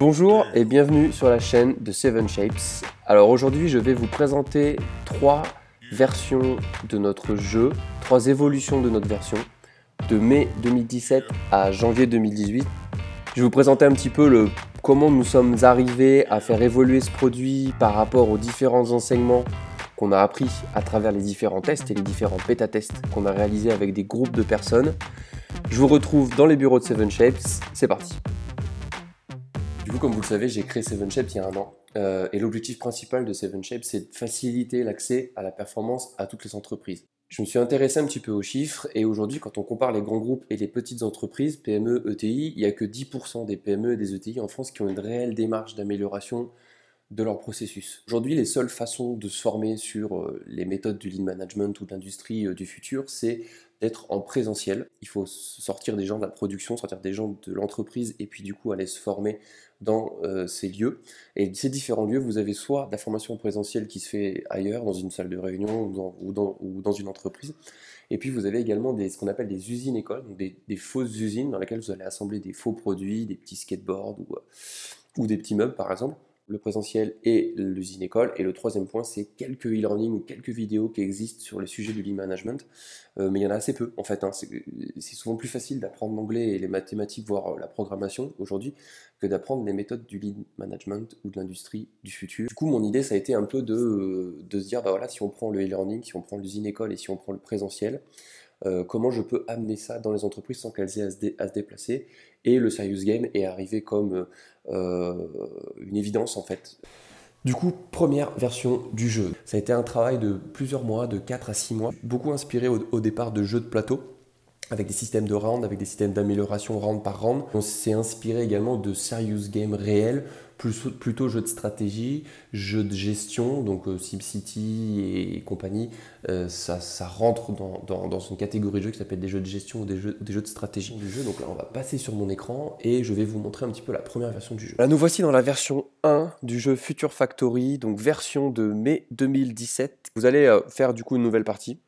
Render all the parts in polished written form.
Bonjour et bienvenue sur la chaîne de Seven Shapes. Alors aujourd'hui je vais vous présenter trois versions de notre jeu, trois évolutions de notre version de mai 2017 à janvier 2018. Je vais vous présenter un petit peu comment nous sommes arrivés à faire évoluer ce produit par rapport aux différents enseignements qu'on a appris à travers les différents tests et les différents bêta-tests qu'on a réalisés avec des groupes de personnes. Je vous retrouve dans les bureaux de Seven Shapes, c'est parti. Du coup, comme vous le savez, j'ai créé Seven Shapes il y a un an. Et l'objectif principal de Seven Shapes, c'est de faciliter l'accès à la performance à toutes les entreprises. Je me suis intéressé un petit peu aux chiffres et aujourd'hui, quand on compare les grands groupes et les petites entreprises, PME, ETI, il n'y a que 10% des PME et des ETI en France qui ont une réelle démarche d'amélioration de leur processus. Aujourd'hui, les seules façons de se former sur les méthodes du lean management ou de l'industrie du futur, c'est d'être en présentiel. Il faut sortir des gens de la production, sortir des gens de l'entreprise et puis du coup aller se former dans ces lieux. Et ces différents lieux, vous avez soit de la formation présentielle qui se fait ailleurs, dans une salle de réunion ou dans une entreprise, et puis vous avez également ce qu'on appelle des usines-écoles, donc des fausses usines dans lesquelles vous allez assembler des faux produits, des petits skateboards ou des petits meubles par exemple. Le présentiel et l'usine-école. Et le troisième point, c'est quelques e-learning ou quelques vidéos qui existent sur le sujet du lean management. Mais il y en a assez peu, en fait. C'est souvent plus facile d'apprendre l'anglais et les mathématiques, voire la programmation aujourd'hui, que d'apprendre les méthodes du lean management ou de l'industrie du futur. Du coup, mon idée, ça a été un peu de se dire, bah voilà, si on prend le e-learning, si on prend l'usine-école et si on prend le présentiel, comment je peux amener ça dans les entreprises sans qu'elles aient à se déplacer. Et le serious game est arrivé comme une évidence en fait. Du coup, première version du jeu. Ça a été un travail de plusieurs mois, de 4 à 6 mois, beaucoup inspiré au départ de jeux de plateau, avec des systèmes de round, avec des systèmes d'amélioration round par round. On s'est inspiré également de serious game réels, plutôt jeux de stratégie, jeux de gestion, donc SimCity et compagnie. Ça rentre dans une catégorie de jeux qui s'appelle des jeux de gestion ou des jeux de stratégie du jeu. Donc là, on va passer sur mon écran et je vais vous montrer un petit peu la première version du jeu. Là, nous voici dans la version 1 du jeu Future Factory, donc version de mai 2017. Vous allez faire du coup une nouvelle partie.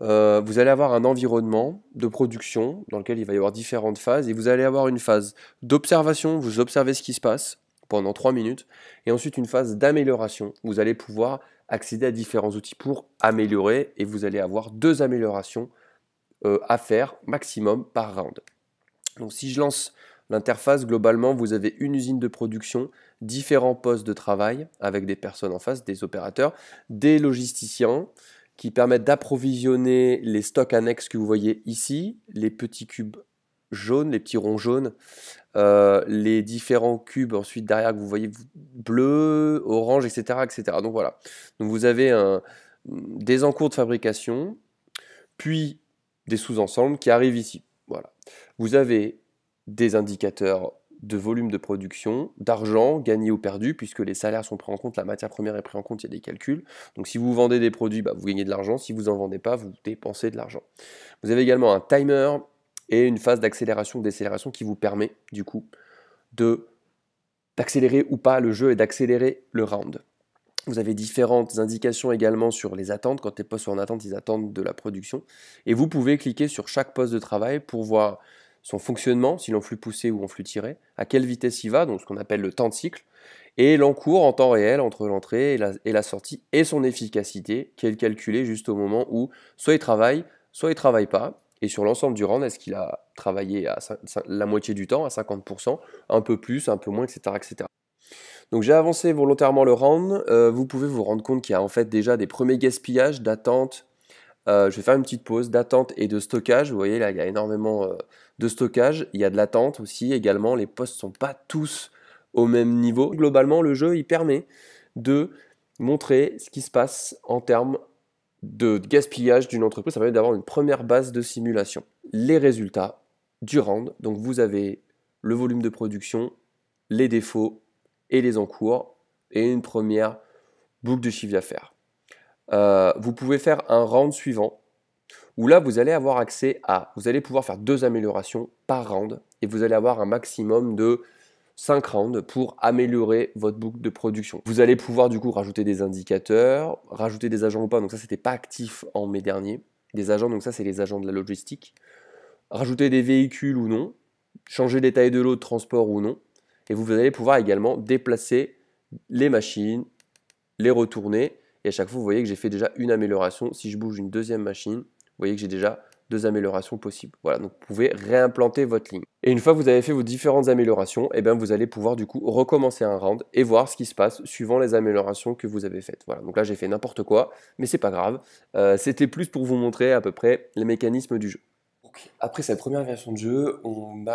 Vous allez avoir un environnement de production dans lequel il va y avoir différentes phases et vous allez avoir une phase d'observation, vous observez ce qui se passe pendant 3 minutes et ensuite une phase d'amélioration. Vous allez pouvoir accéder à différents outils pour améliorer et vous allez avoir 2 améliorations à faire maximum par round. Donc si je lance l'interface, globalement vous avez une usine de production, différents postes de travail avec des personnes en face, des opérateurs, des logisticiens, qui permettent d'approvisionner les stocks annexes que vous voyez ici, les petits cubes jaunes, les petits ronds jaunes, les différents cubes ensuite derrière que vous voyez bleu, orange, etc. etc. Donc voilà, donc vous avez des encours de fabrication, puis des sous-ensembles qui arrivent ici. Voilà. Vous avez des indicateurs de volume de production, d'argent gagné ou perdu, puisque les salaires sont pris en compte, la matière première est prise en compte, il y a des calculs. Donc si vous vendez des produits, vous gagnez de l'argent, si vous n'en vendez pas, vous dépensez de l'argent. Vous avez également un timer et une phase d'accélération ou décélération qui vous permet du coup d'accélérer ou pas le jeu et d'accélérer le round. Vous avez différentes indications également sur les attentes. Quand les postes sont en attente, ils attendent de la production. Et vous pouvez cliquer sur chaque poste de travail pour voir son fonctionnement, s'il est en flux poussé ou en flux tiré, à quelle vitesse il va, donc ce qu'on appelle le temps de cycle, et l'encours en temps réel entre l'entrée et la sortie, et son efficacité, qui est calculée juste au moment où soit il travaille pas, et sur l'ensemble du round, est-ce qu'il a travaillé à la moitié du temps, à 50%, un peu plus, un peu moins, etc. etc. Donc j'ai avancé volontairement le round. Vous pouvez vous rendre compte qu'il y a en fait déjà des premiers gaspillages d'attente. Je vais faire une petite pause d'attente et de stockage. Vous voyez là, il y a énormément de stockage. Il y a de l'attente aussi également. Les postes ne sont pas tous au même niveau. Globalement, le jeu il permet de montrer ce qui se passe en termes de gaspillage d'une entreprise. Ça permet d'avoir une première base de simulation. Les résultats du round. Donc vous avez le volume de production, les défauts et les encours et une première boucle de chiffre d'affaires. Vous pouvez faire un round suivant où là vous allez avoir accès vous allez pouvoir faire 2 améliorations par round et vous allez avoir un maximum de 5 rounds pour améliorer votre boucle de production. Vous allez pouvoir du coup rajouter des indicateurs, rajouter des agents ou pas, donc ça c'était pas actif en mai dernier. Des agents, donc ça c'est les agents de la logistique. Rajouter des véhicules ou non, changer les tailles de l'eau de transport ou non, et vous allez pouvoir également déplacer les machines, les retourner, et à chaque fois vous voyez que j'ai fait déjà une amélioration. Si je bouge une deuxième machine, vous voyez que j'ai déjà 2 améliorations possibles. Voilà, donc vous pouvez réimplanter votre ligne. Et une fois que vous avez fait vos différentes améliorations, eh bien vous allez pouvoir du coup recommencer un round et voir ce qui se passe suivant les améliorations que vous avez faites. Voilà, donc là j'ai fait n'importe quoi, mais c'est pas grave. C'était plus pour vous montrer à peu près les mécanismes du jeu. Après cette première version de jeu, on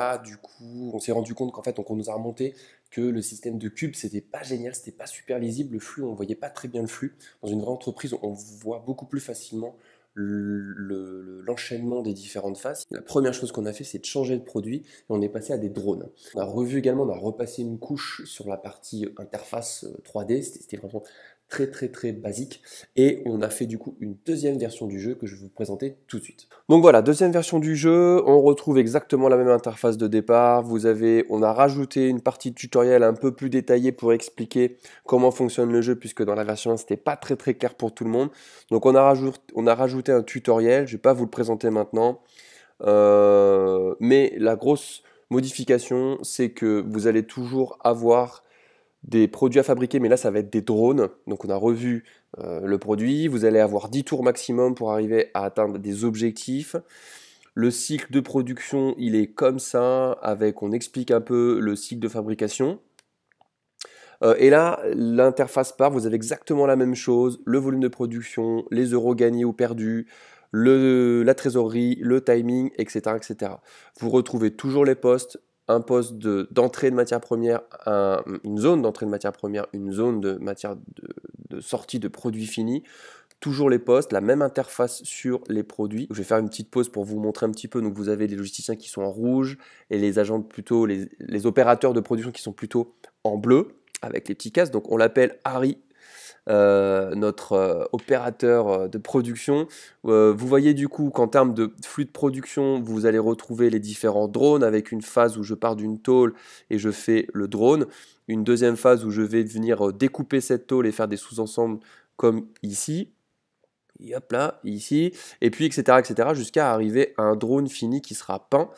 s'est rendu compte qu'en fait, donc on nous a remonté que le système de cubes, c'était pas génial, c'était pas super lisible, le flux, on voyait pas très bien le flux. Dans une vraie entreprise, on voit beaucoup plus facilement l'enchaînement des différentes phases. La première chose qu'on a fait, c'est de changer de produit et on est passé à des drones. On a revu également, on a repassé une couche sur la partie interface 3D, c'était vraiment très basique, et on a fait du coup une deuxième version du jeu que je vais vous présenter tout de suite. Donc voilà, deuxième version du jeu, on retrouve exactement la même interface de départ. On a rajouté une partie de tutoriel un peu plus détaillée pour expliquer comment fonctionne le jeu, puisque dans la version 1 c'était pas très clair pour tout le monde. Donc on a rajouté un tutoriel, je vais pas vous le présenter maintenant, mais la grosse modification, c'est que vous allez toujours avoir des produits à fabriquer, mais là ça va être des drones. Donc on a revu le produit, vous allez avoir 10 tours maximum pour arriver à atteindre des objectifs. Le cycle de production, il est comme ça, on explique un peu le cycle de fabrication. Et là, l'interface part, vous avez exactement la même chose, le volume de production, les euros gagnés ou perdus, la trésorerie, le timing, etc., etc. Vous retrouvez toujours les postes, un poste d'entrée de matière première, une zone d'entrée de matière première, une zone de sortie de produits finis. Toujours les postes, la même interface sur les produits. Je vais faire une petite pause pour vous montrer un petit peu. Donc vous avez les logisticiens qui sont en rouge et les agents plutôt, les opérateurs de production qui sont plutôt en bleu avec les petits casques. Donc on l'appelle Harry, notre opérateur de production. Vous voyez du coup qu'en termes de flux de production, vous allez retrouver les différents drones avec une phase où je pars d'une tôle et je fais le drone. Une deuxième phase où je vais venir découper cette tôle et faire des sous-ensembles comme ici. Et hop là, ici, et puis etc. jusqu'à arriver à un drone fini qui sera peint.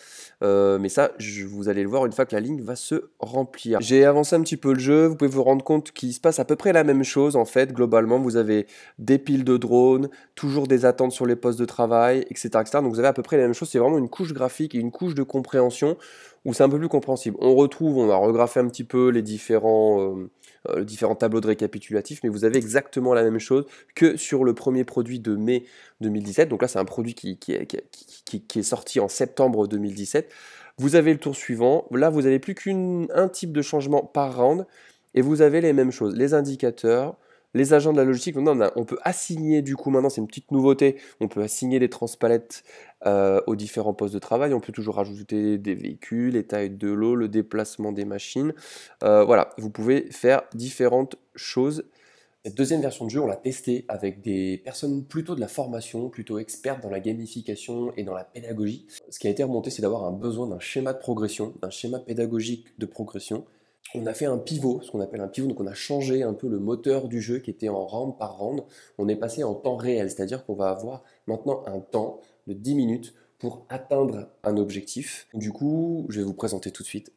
Mais ça, vous allez le voir une fois que la ligne va se remplir. J'ai avancé un petit peu le jeu, vous pouvez vous rendre compte qu'il se passe à peu près la même chose en fait. Globalement, vous avez des piles de drones, toujours des attentes sur les postes de travail, etc. Donc vous avez à peu près la même chose, c'est vraiment une couche graphique et une couche de compréhension où c'est un peu plus compréhensible. On a regraffé un petit peu les différents tableaux de récapitulatif, mais vous avez exactement la même chose que sur le premier produit de mai 2017. Donc là, c'est un produit qui est sorti en septembre 2017. Vous avez le tour suivant. Là, vous n'avez plus qu'un type de changement par round, et vous avez les mêmes choses, les indicateurs, les agents de la logistique. Maintenant, on peut assigner, du coup, maintenant, c'est une petite nouveauté, on peut assigner les transpalettes aux différents postes de travail. On peut toujours rajouter des véhicules, les tailles de l'eau, le déplacement des machines. Voilà, vous pouvez faire différentes choses. Cette deuxième version de jeu, on l'a testée avec des personnes plutôt de la formation, plutôt expertes dans la gamification et dans la pédagogie. Ce qui a été remonté, c'est d'avoir un besoin d'un schéma de progression, d'un schéma pédagogique de progression. On a fait un pivot, ce qu'on appelle un pivot, donc on a changé un peu le moteur du jeu qui était en round par round. On est passé en temps réel, c'est-à-dire qu'on va avoir maintenant un temps de 10 minutes pour atteindre un objectif. Du coup, je vais vous présenter tout de suite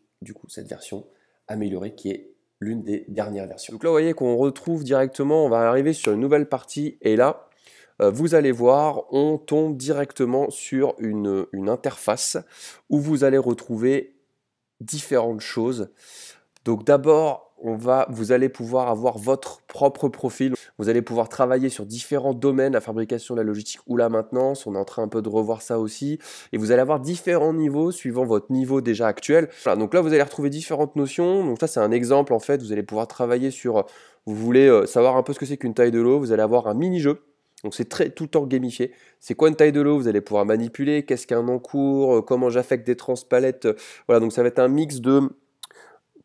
cette version améliorée qui est l'une des dernières versions. Donc là, vous voyez qu'on retrouve directement, on va arriver sur une nouvelle partie, et là, vous allez voir, on tombe directement sur une interface où vous allez retrouver différentes choses. Donc d'abord, vous allez pouvoir avoir votre propre profil. Vous allez pouvoir travailler sur différents domaines, la fabrication, la logistique ou la maintenance. On est en train un peu de revoir ça aussi. Et vous allez avoir différents niveaux suivant votre niveau déjà actuel. Voilà, donc là, vous allez retrouver différentes notions. Donc ça, c'est un exemple en fait. Vous allez pouvoir travailler sur, vous voulez savoir un peu ce que c'est qu'une taille de l'eau. Vous allez avoir un mini-jeu. Donc c'est tout le temps gamifié. C'est quoi une taille de l'eau? Vous allez pouvoir manipuler. Qu'est-ce qu'un encours? Comment j'affecte des transpalettes? Voilà, donc ça va être un mix de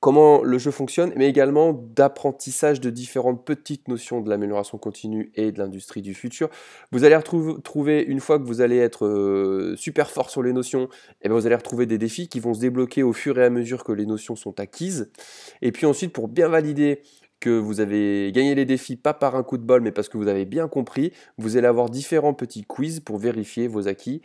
comment le jeu fonctionne, mais également d'apprentissage de différentes petites notions de l'amélioration continue et de l'industrie du futur. Vous allez retrouver, une fois que vous allez être super fort sur les notions, et bien vous allez retrouver des défis qui vont se débloquer au fur et à mesure que les notions sont acquises. Et puis ensuite, pour bien valider que vous avez gagné les défis, pas par un coup de bol, mais parce que vous avez bien compris, vous allez avoir différents petits quiz pour vérifier vos acquis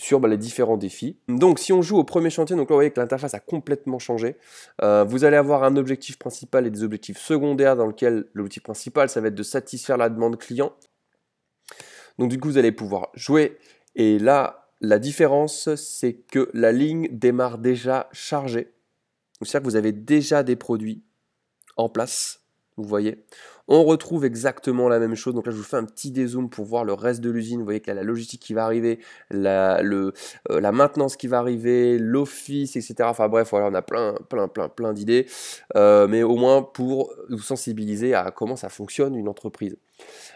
sur les différents défis. Donc si on joue au premier chantier, donc là vous voyez que l'interface a complètement changé. Vous allez avoir un objectif principal et des objectifs secondaires dans lequel l'objectif principal ça va être de satisfaire la demande client. Donc du coup vous allez pouvoir jouer et là la différence c'est que la ligne démarre déjà chargée. C'est-à-dire que vous avez déjà des produits en place, vous voyez. On retrouve exactement la même chose, donc là je vous fais un petit dézoom pour voir le reste de l'usine, vous voyez qu'il y a la logistique qui va arriver, la maintenance qui va arriver, l'office, etc. Enfin bref, voilà, on a plein d'idées, mais au moins pour vous sensibiliser à comment ça fonctionne une entreprise.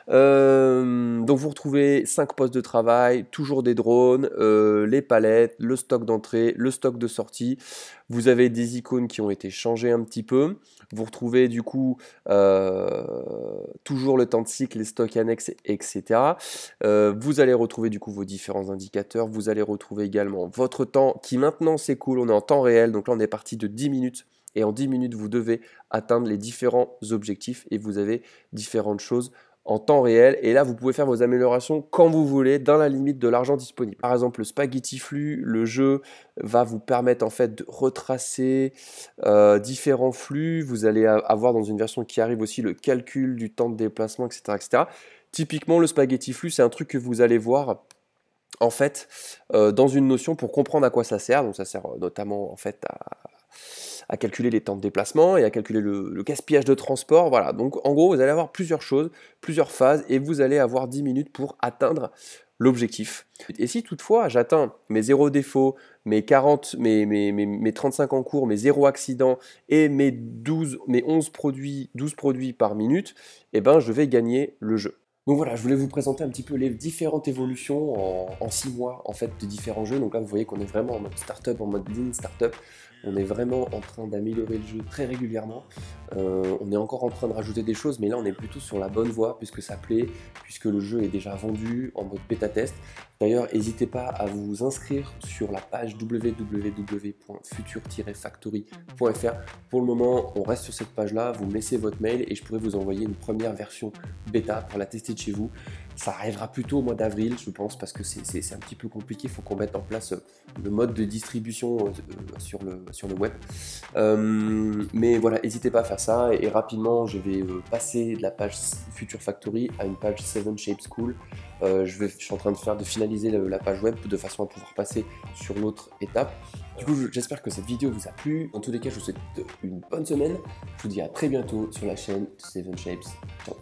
Donc vous retrouvez 5 postes de travail, toujours des drones, les palettes, le stock d'entrée, le stock de sortie. Vous avez des icônes qui ont été changées un petit peu. Vous retrouvez du coup toujours le temps de cycle, les stocks annexes, etc. Vous allez retrouver du coup vos différents indicateurs. Vous allez retrouver également votre temps qui maintenant s'écoule. On est en temps réel, donc là on est parti de 10 minutes. Et en 10 minutes, vous devez atteindre les différents objectifs et vous avez différentes choses en temps réel, et là vous pouvez faire vos améliorations quand vous voulez dans la limite de l'argent disponible. Par exemple le spaghetti flux, le jeu va vous permettre en fait de retracer différents flux. Vous allez avoir dans une version qui arrive aussi le calcul du temps de déplacement, etc. etc. Typiquement le spaghetti flux c'est un truc que vous allez voir en fait dans une notion pour comprendre à quoi ça sert. Donc ça sert notamment en fait à calculer les temps de déplacement et à calculer le gaspillage de transport. Voilà, donc en gros, vous allez avoir plusieurs choses, plusieurs phases, et vous allez avoir 10 minutes pour atteindre l'objectif. Et si toutefois j'atteins mes 0 défauts, mes 35 en cours, mes 0 accidents et mes 11 produits, 12 produits par minute, eh ben, je vais gagner le jeu. Donc voilà, je voulais vous présenter un petit peu les différentes évolutions en 6 mois en fait de différents jeux. Donc là vous voyez qu'on est vraiment en mode startup, en mode lean startup. On est vraiment en train d'améliorer le jeu très régulièrement. On est encore en train de rajouter des choses, mais là on est plutôt sur la bonne voie puisque ça plaît, puisque le jeu est déjà vendu en mode bêta test. D'ailleurs, n'hésitez pas à vous inscrire sur la page www.future-factory.fr. Pour le moment, on reste sur cette page-là, vous me laissez votre mail et je pourrai vous envoyer une première version bêta pour la tester de chez vous. Ça arrivera plutôt au mois d'avril, je pense, parce que c'est un petit peu compliqué. Il faut qu'on mette en place le mode de distribution sur le web. Mais voilà, n'hésitez pas à faire ça. Et rapidement, je vais passer de la page Future Factory à une page 7 Shapes School. Je suis en train de finaliser la page web de façon à pouvoir passer sur l'autre étape. Du coup, j'espère que cette vidéo vous a plu. Dans tous les cas, je vous souhaite une bonne semaine. Je vous dis à très bientôt sur la chaîne 7 Shapes. Ciao.